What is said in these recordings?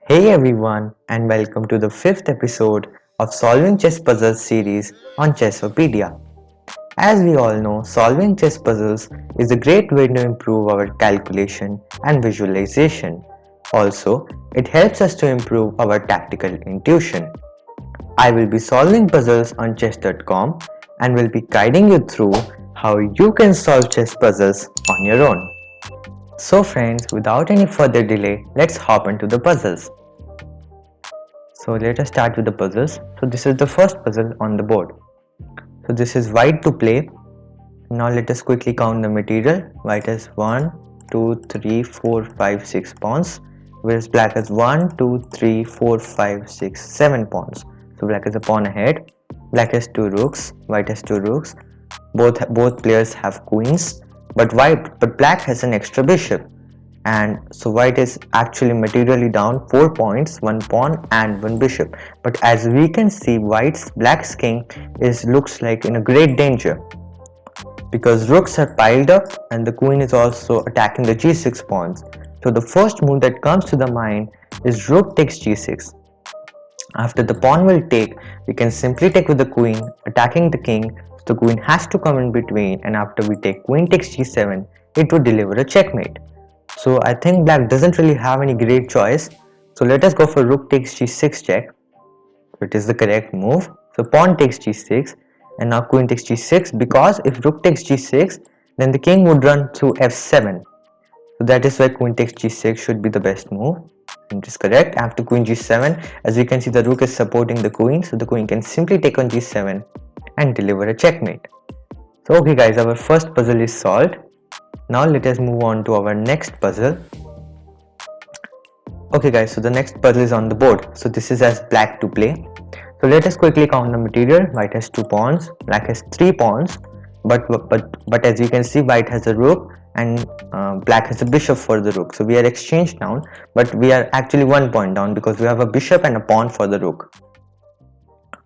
Hey everyone, and welcome to the fifth episode of Solving Chess Puzzles series on Chessopedia. As we all know, solving chess puzzles is a great way to improve our calculation and visualization. Also, it helps us to improve our tactical intuition. I will be solving puzzles on chess.com and will be guiding you through how you can solve chess puzzles on your own. So friends, without any further delay, let's hop into the puzzles. So let us start with the puzzles. So this is the first puzzle on the board. So this is white to play. Now let us quickly count the material. White has 1, 2, 3, 4, 5, 6 pawns, whereas black has 1, 2, 3, 4, 5, 6, 7 pawns. So black is a pawn ahead. Black has 2 rooks. White has 2 rooks. Both players have queens, but black has an extra bishop. And so white is actually materially down 4 points, 1 pawn and 1 bishop. But as we can see, black's king looks like in a great danger because rooks are piled up and the queen is also attacking the g6 pawns. So the first move that comes to the mind is rook takes g6. After the pawn will take, we can simply take with the queen, attacking the king. So the queen has to come in between, and after we take queen takes g7, it would deliver a checkmate. So I think black doesn't really have any great choice. So let us go for rook takes g6 check. It is the correct move. So pawn takes g6 and now queen takes g6, because if rook takes g6, then the king would run through f7. So that is why queen takes g6 should be the best move. And it is correct. After queen g7, as we can see, the rook is supporting the queen, so the queen can simply take on g7 and deliver a checkmate. So okay guys, our first puzzle is solved. Now let us move on to our next puzzle. Okay guys, so the next puzzle is on the board. So this is as black to play. So let us quickly count the material. White has 2 pawns, black has 3 pawns, but as you can see, white has a rook and black has a bishop for the rook. So we are exchanged down, but we are actually 1 point down because we have a bishop and a pawn for the rook.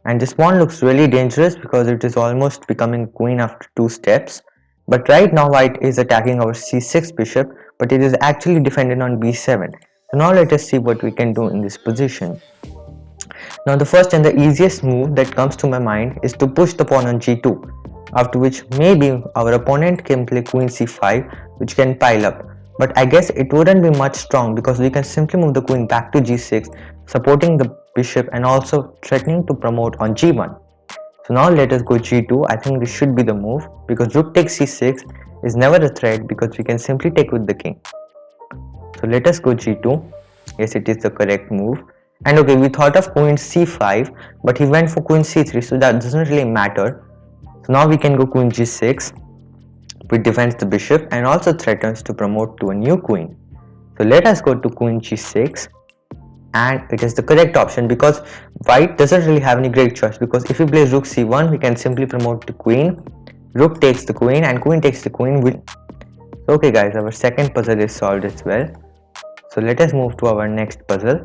And this pawn looks really dangerous because it is almost becoming queen after 2 steps. But right now white is attacking our c6 bishop, but it is actually defended on b7. So now let us see what we can do in this position. Now the first and the easiest move that comes to my mind is to push the pawn on g2, after which maybe our opponent can play queen c5, which can pile up. But I guess it wouldn't be much strong because we can simply move the queen back to g6, supporting the bishop and also threatening to promote on g1. So now let us go g2. I think this should be the move because rook takes c6 is never a threat because we can simply take with the king. So let us go g2. Yes, it is the correct move. And okay, we thought of queen c5, but he went for queen c3, so that doesn't really matter. So now we can go queen g6, which defends the bishop and also threatens to promote to a new queen. So let us go to queen g6, and it is the correct option because white doesn't really have any great choice, because if we play rook c1, we can simply promote the queen, rook takes the queen and queen takes the queen. So okay guys, our second puzzle is solved as well. So let us move to our next puzzle.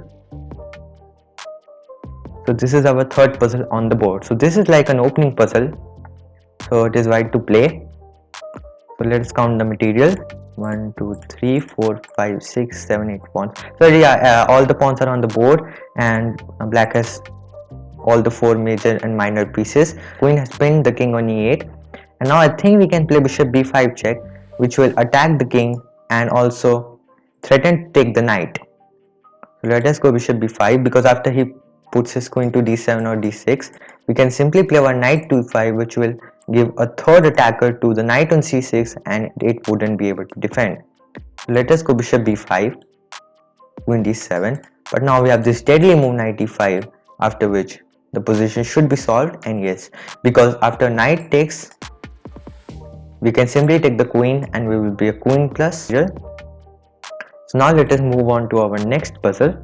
So this is our third puzzle on the board. So this is like an opening puzzle. So it is white to play. So let's count the material. 1, 2, 3, 4, 5, 6, 7, 8 pawns. So yeah, all the pawns are on the board and black has all the 4 major and minor pieces. Queen has pinned the king on e8. And now I think we can play bishop b5 check, which will attack the king and also threaten to take the knight. So let us go bishop b5, because after he puts his queen to d7 or d6, we can simply play our knight to e5, which will give a third attacker to the knight on c6 and it wouldn't be able to defend. So let us go bishop b5, queen d7, but now we have this deadly move knight e5, after which the position should be solved. And yes, because after knight takes, we can simply take the queen and we will be a queen plus. So now let us move on to our next puzzle.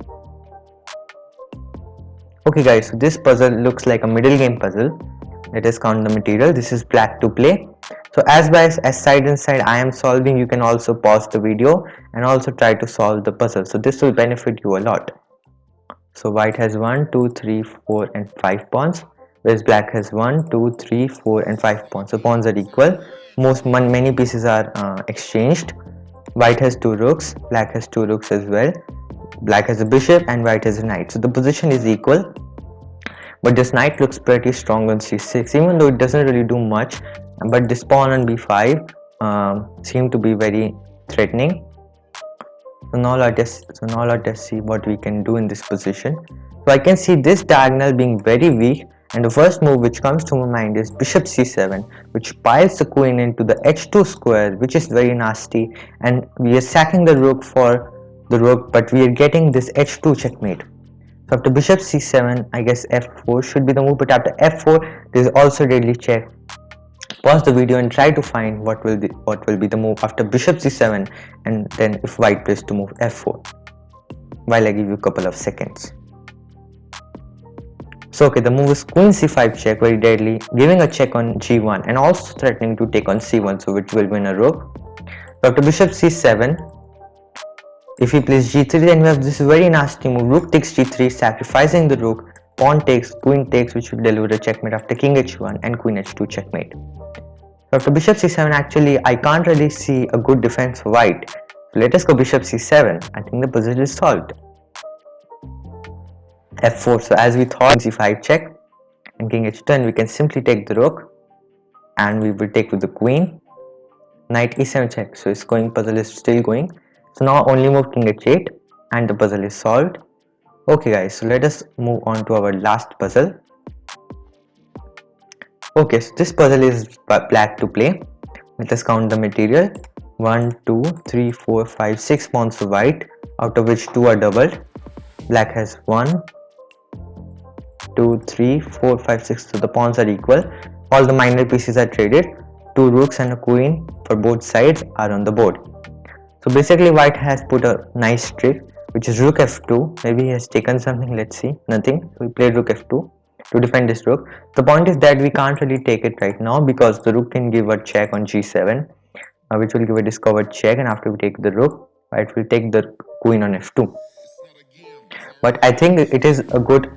Okay guys, so this puzzle looks like a middle game puzzle. Let us count the material. This is black to play. So as side and side I am solving, you can also pause the video and also try to solve the puzzle. So this will benefit you a lot. So white has 1, 2, 3, 4 and 5 pawns, whereas black has 1, 2, 3, 4 and 5 pawns. So pawns are equal. Many pieces are exchanged. White has 2 rooks, black has 2 rooks as well. Black has a bishop and white has a knight. So the position is equal. But this knight looks pretty strong on c6, even though it doesn't really do much. But this pawn on b5 seem to be very threatening. So now let's see what we can do in this position. So I can see this diagonal being very weak, and the first move which comes to my mind is bishop c7, which piles the queen into the h2 square, which is very nasty, and we are sacking the rook for the rook, but we are getting this h2 checkmate. So after bishop c7, I guess f4 should be the move, but after f4 there is also deadly check. Pause the video and try to find what will be the move after bishop c7, and then if white plays to move f4, while I give you a couple of seconds. So okay, the move is queen c5 check, very deadly, giving a check on g1 and also threatening to take on c1, so which will win a rook. So after bishop c7, if he plays g3, then we have this very nasty move, rook takes g3, sacrificing the rook, pawn takes, queen takes, which will deliver a checkmate after king h1 and queen h2 checkmate. So after bishop c7, actually I can't really see a good defense for white. So let us go bishop c7. I think the puzzle is solved. f4, so as we thought, c5 check and king h2, and we can simply take the rook and we will take with the queen. Knight e7 check, so it's going, puzzle is still going. So now only move king h8 and the puzzle is solved. Okay guys, so let us move on to our last puzzle. Okay, so this puzzle is black to play. Let us count the material. 1, 2, 3, 4, 5, 6 pawns for white, out of which 2 are doubled. Black has 1, 2, 3, 4, 5, 6, so the pawns are equal. All the minor pieces are traded. 2 rooks and a queen for both sides are on the board. So basically white has put a nice trick, which is rook f2. Maybe he has taken something, let's see. Nothing. So we played rook f2 to defend this rook. The point is that we can't really take it right now because the rook can give a check on g7, which will give a discovered check, and after we take the rook, white will take the queen on f2. But I think it is a good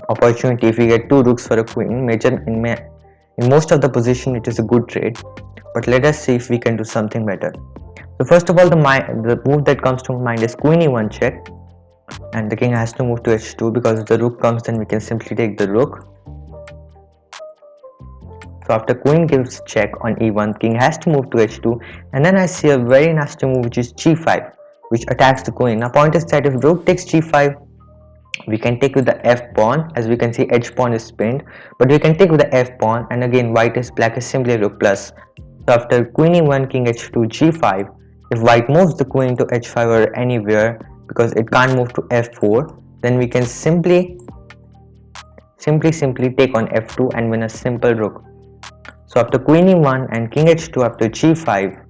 opportunity if we get 2 rooks for a queen. In most of the position it is a good trade, but let us see if we can do something better. So first of all, the move that comes to mind is queen e1 check, and the king has to move to h2 because if the rook comes, then we can simply take the rook. So after queen gives check on e1, king has to move to h2, and then I see a very nasty move which is g5, which attacks the queen. Now point is that if rook takes g5, we can take with the f pawn. As we can see, h pawn is pinned, but we can take with the f pawn, and again black is simply rook plus. So after queen e1, king h2, g5, if white moves the queen to h5 or anywhere, because it can't move to f4, then we can simply take on f2 and win a simple rook. So after queen e1 and king h2 after g5,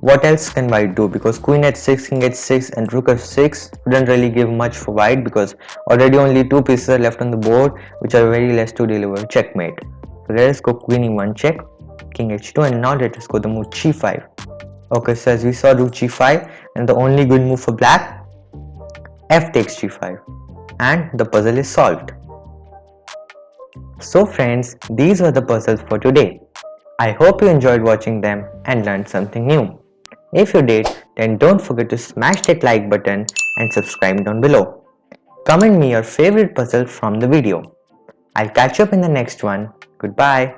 what else can white do? Because queen h6, king h6 and rook f6 wouldn't really give much for white, because already only 2 pieces are left on the board which are very less to deliver checkmate. So let us go queen e1 check, king h2, and now let us go the move g5. Okay, so as we saw, rook g5, and the only good move for black, f takes g5, and the puzzle is solved. So friends, these were the puzzles for today. I hope you enjoyed watching them and learned something new. If you did, then don't forget to smash that like button and subscribe down below. Comment me your favorite puzzle from the video. I'll catch you up in the next one. Goodbye.